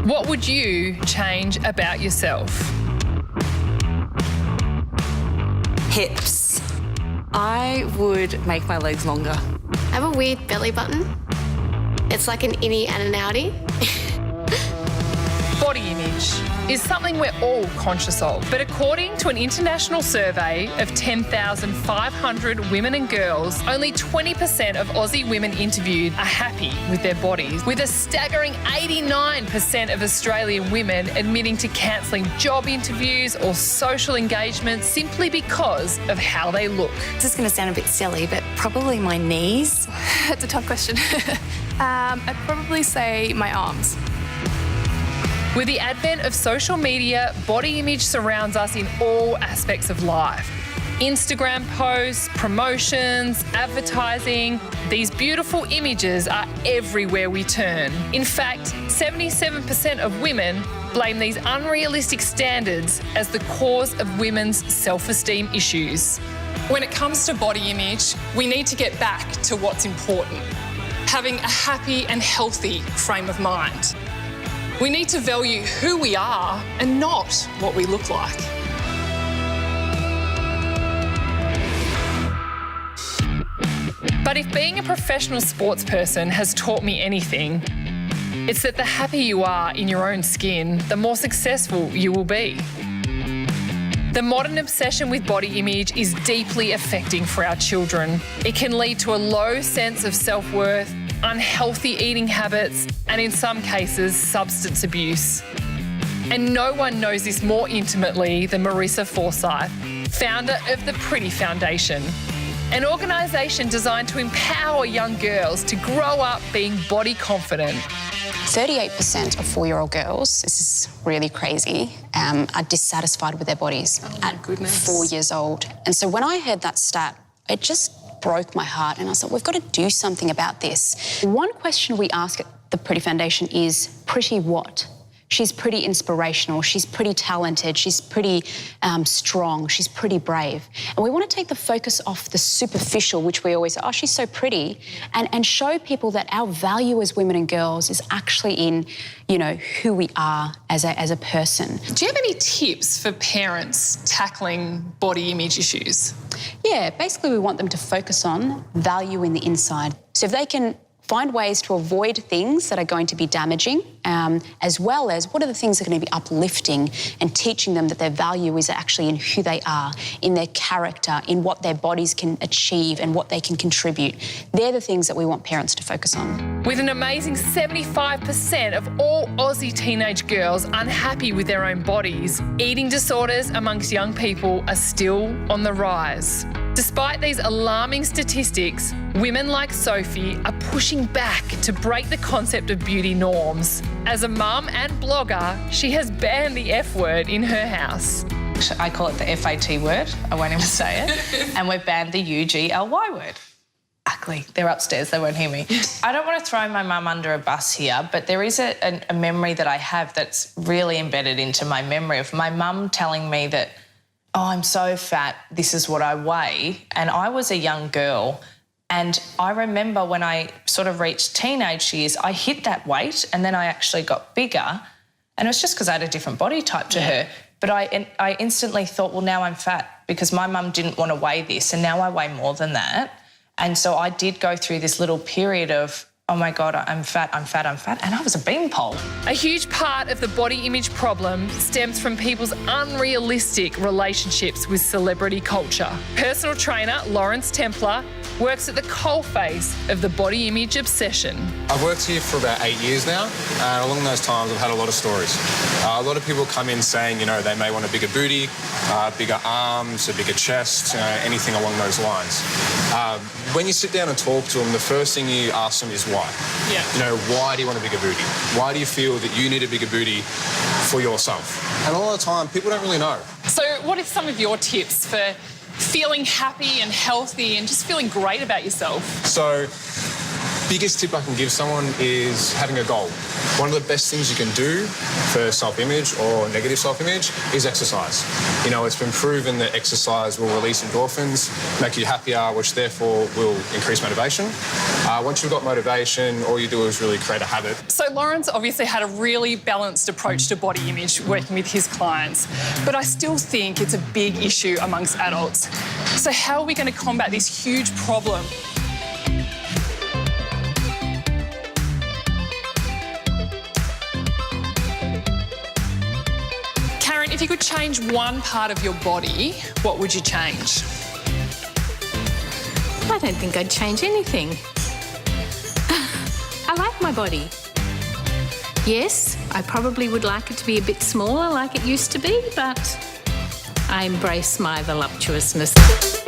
What would you change about yourself? Hips. I would make my legs longer. I have a weird belly button. It's like an innie and an outie. Body image is something we're all conscious of, but according to an international survey of 10,500 women and girls, only 20% of Aussie women interviewed are happy with their bodies, with a staggering 89% of Australian women admitting to cancelling job interviews or social engagements simply because of how they look. This is going to sound a bit silly, but probably my knees. That's a tough question. I'd probably say my arms. With the advent of social media, body image surrounds us in all aspects of life. Instagram posts, promotions, advertising, these beautiful images are everywhere we turn. In fact, 77% of women blame these unrealistic standards as the cause of women's self-esteem issues. When it comes to body image, we need to get back to what's important, having a happy and healthy frame of mind. We need to value who we are and not what we look like. But if being a professional sports person has taught me anything, it's that the happier you are in your own skin, the more successful you will be. The modern obsession with body image is deeply affecting for our children. It can lead to a low sense of self-worth, unhealthy eating habits, and in some cases, substance abuse. And no one knows this more intimately than Marissa Forsyth, founder of the Pretty Foundation, an organisation designed to empower young girls to grow up being body confident. 38% of 4-year-old girls, this is really crazy, are dissatisfied with their bodies at 4 years old. And so when I heard that stat, it just broke my heart, and I thought, we've got to do something about this. One question we ask at the Pretty Foundation is, pretty what? She's pretty inspirational, she's pretty talented, she's pretty strong, she's pretty brave. And we want to take the focus off the superficial, which we always say, oh, she's so pretty, and show people that our value as women and girls is actually in, you know, who we are as a person. Do you have any tips for parents tackling body image issues? Yeah, basically we want them to focus on value in the inside. So if they can find ways to avoid things that are going to be damaging, as well as what are the things that are going to be uplifting and teaching them that their value is actually in who they are, in their character, in what their bodies can achieve and what they can contribute. They're the things that we want parents to focus on. With an amazing 75% of all Aussie teenage girls unhappy with their own bodies, eating disorders amongst young people are still on the rise. Despite these alarming statistics, women like Sophie are pushing back to break the concept of beauty norms. As a mum and blogger, she has banned the F word in her house. I call it the FAT word, I won't even say it, and we've banned the UGLY word. Ugly. They're upstairs, they won't hear me. I don't want to throw my mum under a bus here, but there is a memory that I have that's really embedded into my memory of my mum telling me that, oh, I'm so fat, this is what I weigh. And I was a young girl, and I remember when I sort of reached teenage years, I hit that weight and then I actually got bigger, and it was just because I had a different body type to her. But I instantly thought, well, now I'm fat because my mum didn't want to weigh this, and now I weigh more than that. And so I did go through this little period of, oh my God, I'm fat, and I was a beanpole. A huge part of the body image problem stems from people's unrealistic relationships with celebrity culture. Personal trainer Lawrence Templar works at the coalface of the body image obsession. I've worked here for about 8 years now, and along those times I've had a lot of stories. A lot of people come in saying, you know, they may want a bigger booty, bigger arms, a bigger chest, anything along those lines. When you sit down and talk to them, the first thing you ask them is why. Yeah. You know, why do you want a bigger booty? Why do you feel that you need a bigger booty for yourself? And a lot of the time, people don't really know. So what are some of your tips for feeling happy and healthy and just feeling great about yourself? So, biggest tip I can give someone is having a goal. One of the best things you can do for self-image or negative self-image is exercise. You know, it's been proven that exercise will release endorphins, make you happier, which therefore will increase motivation. Once you've got motivation, all you do is really create a habit. So Lawrence obviously had a really balanced approach to body image working with his clients, but I still think it's a big issue amongst adults. So how are we going to combat this huge problem? Karen, if you could change one part of your body, what would you change? I don't think I'd change anything. I like my body. Yes, I probably would like it to be a bit smaller like it used to be, but I embrace my voluptuousness.